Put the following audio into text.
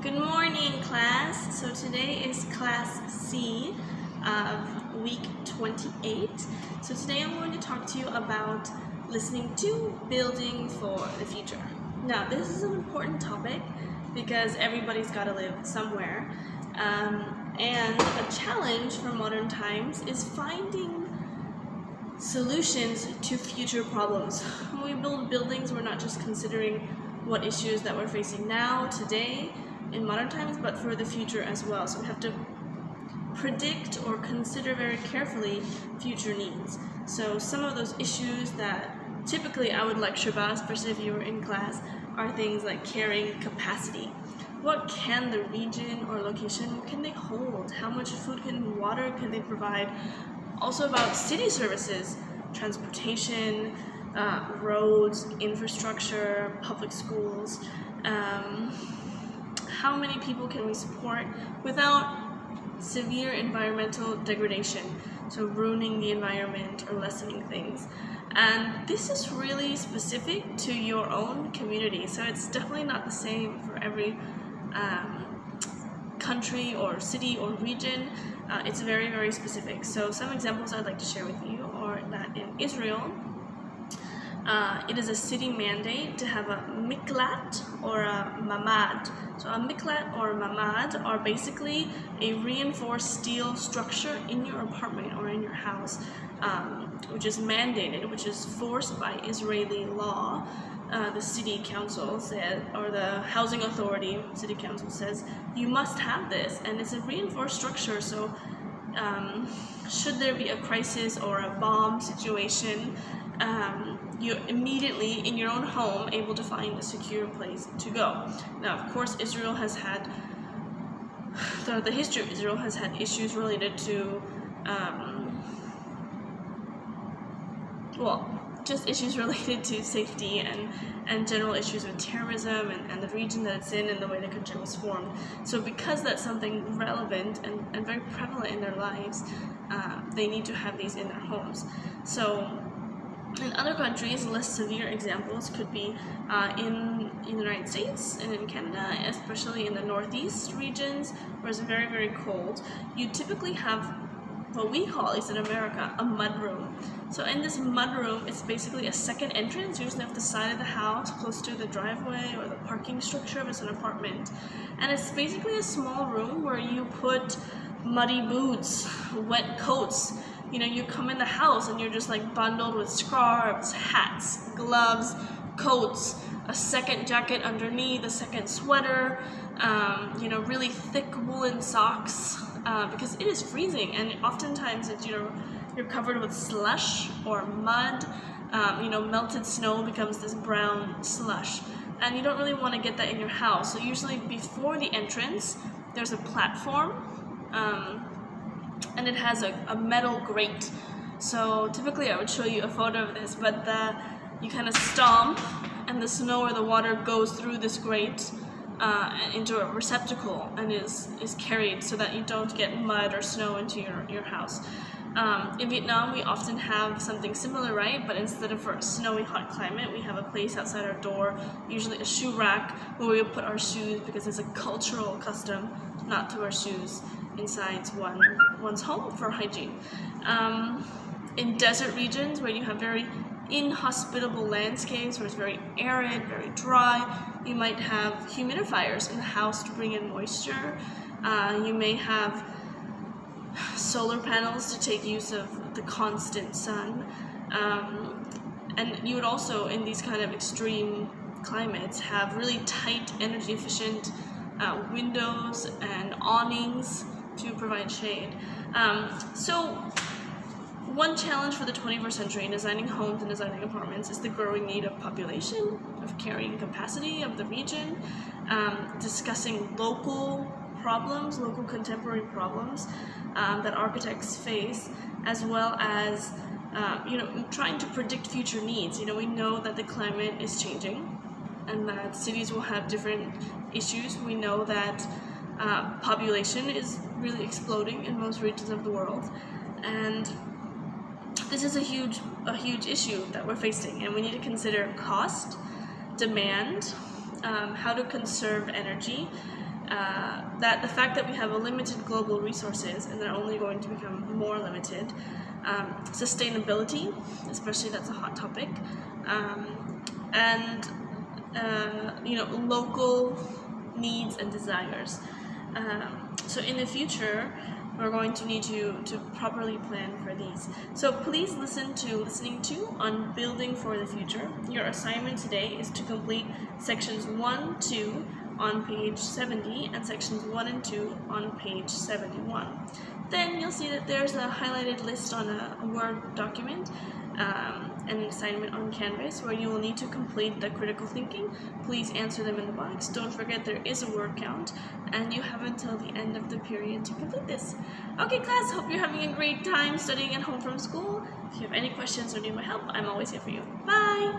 Good morning, class. So today is class C of week 28. So today I'm going to talk to you about listening to building for the future. Now, this is an important topic because everybody's got to live somewhere. And a challenge for modern times is finding solutions to future problems. When we build buildings, we're not just considering what issues that we're facing now, today, in modern times, but for the future as well. So we have to predict or consider very carefully future needs. So some of those issues that typically I would lecture about, especially if you were in class, are things like carrying capacity. What can the region or location, what can they hold? How much food and water can they provide? Also about city services, transportation, roads, infrastructure, public schools. How many people can we support without severe environmental degradation, so ruining the environment or lessening things. And this is really specific to your own community, so it's definitely not the same for every country or city or region. It's very, very specific. So some examples I'd like to share with you are that in Israel, it is a city mandate to have a miklat or a mamad. So a miklat or a mamad are basically a reinforced steel structure in your apartment or in your house, which is mandated, which is forced by Israeli law. The city council said, or the housing authority, city council says, you must have this, and it's a reinforced structure. So should there be a crisis or a bomb situation, you're immediately in your own home able to find a secure place to go. Now, of course, Israel has had, throughout the history of Israel, has had issues related to, just issues related to safety and general issues with terrorism and the region that it's in and the way the country was formed. So because that's something relevant and very prevalent in their lives, they need to have these in their homes. So in other countries, less severe examples could be in the United States and in Canada, especially in the northeast regions where it's very, very cold. You typically have what we call, at least in America, a mudroom. So in this mudroom, it's basically a second entrance, usually off the side of the house, close to the driveway or the parking structure if it's an apartment. And it's basically a small room where you put muddy boots, wet coats. You know, you come in the house and you're just like bundled with scarves, hats, gloves, coats, a second jacket underneath, a second sweater, really thick woolen socks, because it is freezing, and oftentimes it's, you're covered with slush or mud. Melted snow becomes this brown slush, and you don't really want to get that in your house. So usually before the entrance, there's a platform, and it has a metal grate. So typically I would show you a photo of this, but you kind of stomp and the snow or the water goes through this grate into a receptacle and is carried so that you don't get mud or snow into your house. In Vietnam, we often have something similar, right? But instead of for a snowy hot climate, we have a place outside our door, usually a shoe rack, where we put our shoes because it's a cultural custom not to wear shoes inside one's home for hygiene. In desert regions where you have very inhospitable landscapes, where it's very arid, very dry, you might have humidifiers in the house to bring in moisture. You may have solar panels to take use of the constant sun. And you would also, in these kind of extreme climates, have really tight, energy efficient windows and awnings to provide shade. So one challenge for the 21st century in designing homes and designing apartments is the growing need of population, of carrying capacity of the region, discussing local problems, local contemporary problems that architects face, as well as trying to predict future needs. We know that the climate is changing and that cities will have different issues. We know that population is really exploding in most regions of the world, and this is a huge issue that we're facing, and we need to consider cost, demand, how to conserve energy, that the fact that we have a limited global resources and they're only going to become more limited, sustainability, especially that's a hot topic, and local needs and desires. So in the future, we're going to need to properly plan for these. So please listen to Listening To on Building for the Future. Your assignment today is to complete sections 1, 2 on page 70 and sections 1 and 2 on page 71. Then you'll see that there's a highlighted list on a Word document, and an assignment on Canvas where you will need to complete the critical thinking. Please answer them in the box. Don't forget there is a word count, and you have until the end of the period to complete this. Okay class, hope you're having a great time studying at home from school. If you have any questions or need my help, I'm always here for you. Bye!